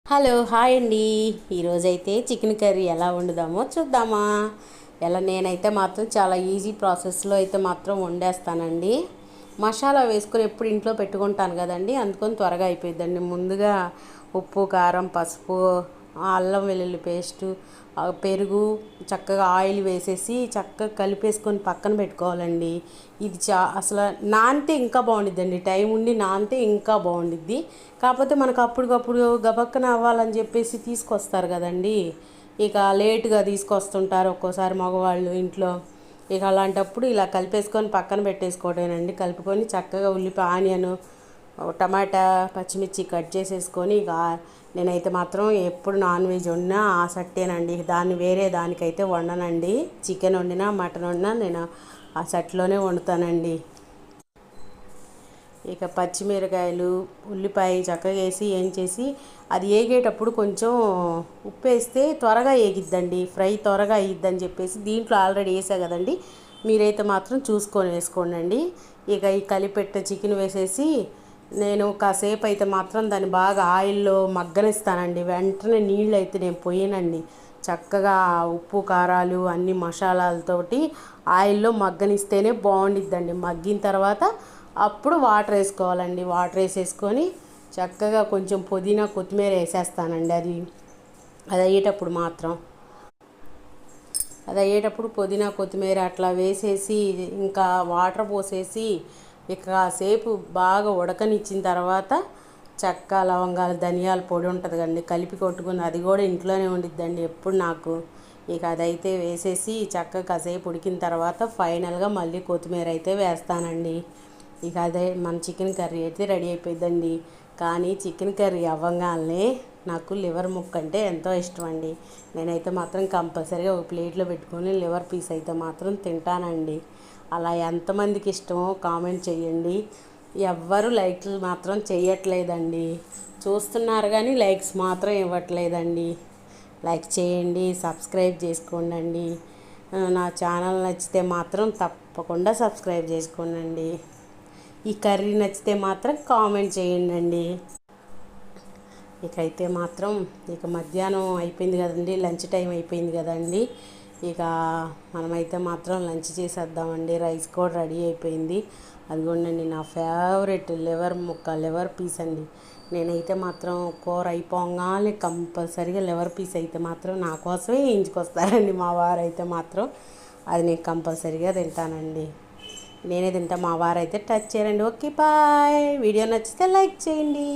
Hello hi అండి. ఈరోజైతే chicken curry ఎలా వండుదామో చూద్దామా. నేనైతే మాత్రం చాలా ఈజీ ప్రాసెస్లో అయితే మాత్రం వండేస్తానండి. మసాలా వేసుకొని ఎప్పుడు ఇంట్లో పెట్టుకుంటాను కదండి, అందుకొని త్వరగా అయిపోయిందండి. ముందుగా ఉప్పు, కారం, పసుపు, అల్లం వెల్లుల్లి పేస్టు, పెరుగు, చక్కగా ఆయిల్ వేసేసి చక్కగా కలిపేసుకొని పక్కన పెట్టుకోవాలండి. ఇది అసలు నానితే ఇంకా బాగుండిద్దండి. టైం ఉండి నానితే ఇంకా బాగుండిద్ది. కాకపోతే మనకు అప్పటికప్పుడు గబక్కన అవ్వాలని చెప్పేసి తీసుకొస్తారు కదండి. ఇక లేటుగా తీసుకొస్తుంటారు ఒక్కోసారి మగవాళ్ళు ఇంట్లో. ఇక అలాంటప్పుడు ఇలా కలిపేసుకొని పక్కన పెట్టేసుకోవడమేనండి. కలుపుకొని చక్కగా ఉల్లిపాయ, ఆనియన్, టమాటా, పచ్చిమిర్చి కట్ చేసేసుకొని ఇక నేనైతే మాత్రం ఎప్పుడు నాన్ వెజ్ వండినా ఆ సట్టేనండి. దాన్ని వేరే దానికైతే వండనండి. చికెన్ వండినా మటన్ వండినా నేను ఆ సట్లోనే వండుతానండి. ఇక పచ్చిమిరకాయలు, ఉల్లిపాయ చక్కగా వేసి ఏంచేసి అది ఏగేటప్పుడు కొంచెం ఉప్పు వేస్తే త్వరగా ఏగిద్దండి. ఫ్రై త్వరగా అయ్యిద్దని చెప్పేసి దీంట్లో ఆల్రెడీ వేసా కదండి, మీరైతే మాత్రం చూసుకొని వేసుకోండి. ఇక ఈ కలిపెట్ట చికెన్ వేసేసి నేను కాసేపు అయితే మాత్రం దాన్ని బాగా ఆయిల్లో మగ్గనిస్తానండి. వెంటనే నీళ్ళు అయితే నేను పోయనండి. చక్కగా ఉప్పు, కారాలు అన్ని మసాలాలతోటి ఆయిల్లో మగ్గనిస్తేనే బాగుండిద్దండి. మగ్గిన తర్వాత అప్పుడు వాటర్ వేసుకోవాలండి. వాటర్ వేసేసుకొని చక్కగా కొంచెం పుదీనా, కొత్తిమీర వేసేస్తానండి. అది అయ్యేటప్పుడు మాత్రం పుదీనా, కొత్తిమీర అట్లా వేసేసి ఇంకా వాటర్ పోసేసి ఇక కాసేపు బాగా ఉడకనిచ్చిన తర్వాత చెక్క, లవంగాలు, ధనియాల పొడి ఉంటుంది కదండి, కలిపి కొట్టుకుని అది కూడా ఇంట్లోనే ఉండిద్దండి ఎప్పుడు నాకు. ఇక అదైతే వేసేసి చక్కగా కాసేపు ఉడికిన తర్వాత ఫైనల్గా మళ్ళీ కొత్తిమీర అయితే వేస్తానండి. ఇక అదే మన చికెన్ కర్రీ అయితే రెడీ అయిపోయిందండి. కానీ చికెన్ కర్రీ అవ్వగానే నాకు లివర్ ముక్క అంటే ఎంతో ఇష్టం అండి. నేనైతే మాత్రం కంపల్సరీగా ఒక ప్లేట్లో పెట్టుకొని లివర్ పీస్ అయితే మాత్రం తింటానండి. అలా ఎంతమందికి ఇష్టమో కామెంట్ చేయండి. ఎవ్వరు లైక్స్ మాత్రం చేయట్లేదండి. చూస్తున్నారు కానీ లైక్స్ మాత్రం ఇవ్వట్లేదండి. లైక్ చేయండి, సబ్స్క్రైబ్ చేసుకోండి. నా ఛానల్ నచ్చితే మాత్రం తప్పకుండా సబ్స్క్రైబ్ చేసుకోండి. ఈ కర్రీ నచ్చితే మాత్రం కామెంట్ చేయండి. ఇకైతే మాత్రం ఇక మధ్యాహ్నం అయిపోయింది కదండి, లంచ్ టైం అయిపోయింది కదండి. ఇక మనమైతే మాత్రం లంచ్ చేసేద్దామండి. రైస్ కూడా రెడీ అయిపోయింది. అదిగోండి నా ఫేవరెట్ లివర్ పీస్ అండి. నేనైతే మాత్రం కూర అయిపోగానే కంపల్సరీగా లివర్ పీస్ అయితే మాత్రం నా కోసమే వేయించుకొస్తారండి మా వారు అయితే మాత్రం. అది నేను కంపల్సరీగా తింటానండి. నేనే తింటా, మా వారైతే టచ్ చేయరండి. Okay bye. వీడియో నచ్చితే లైక్ చేయండి.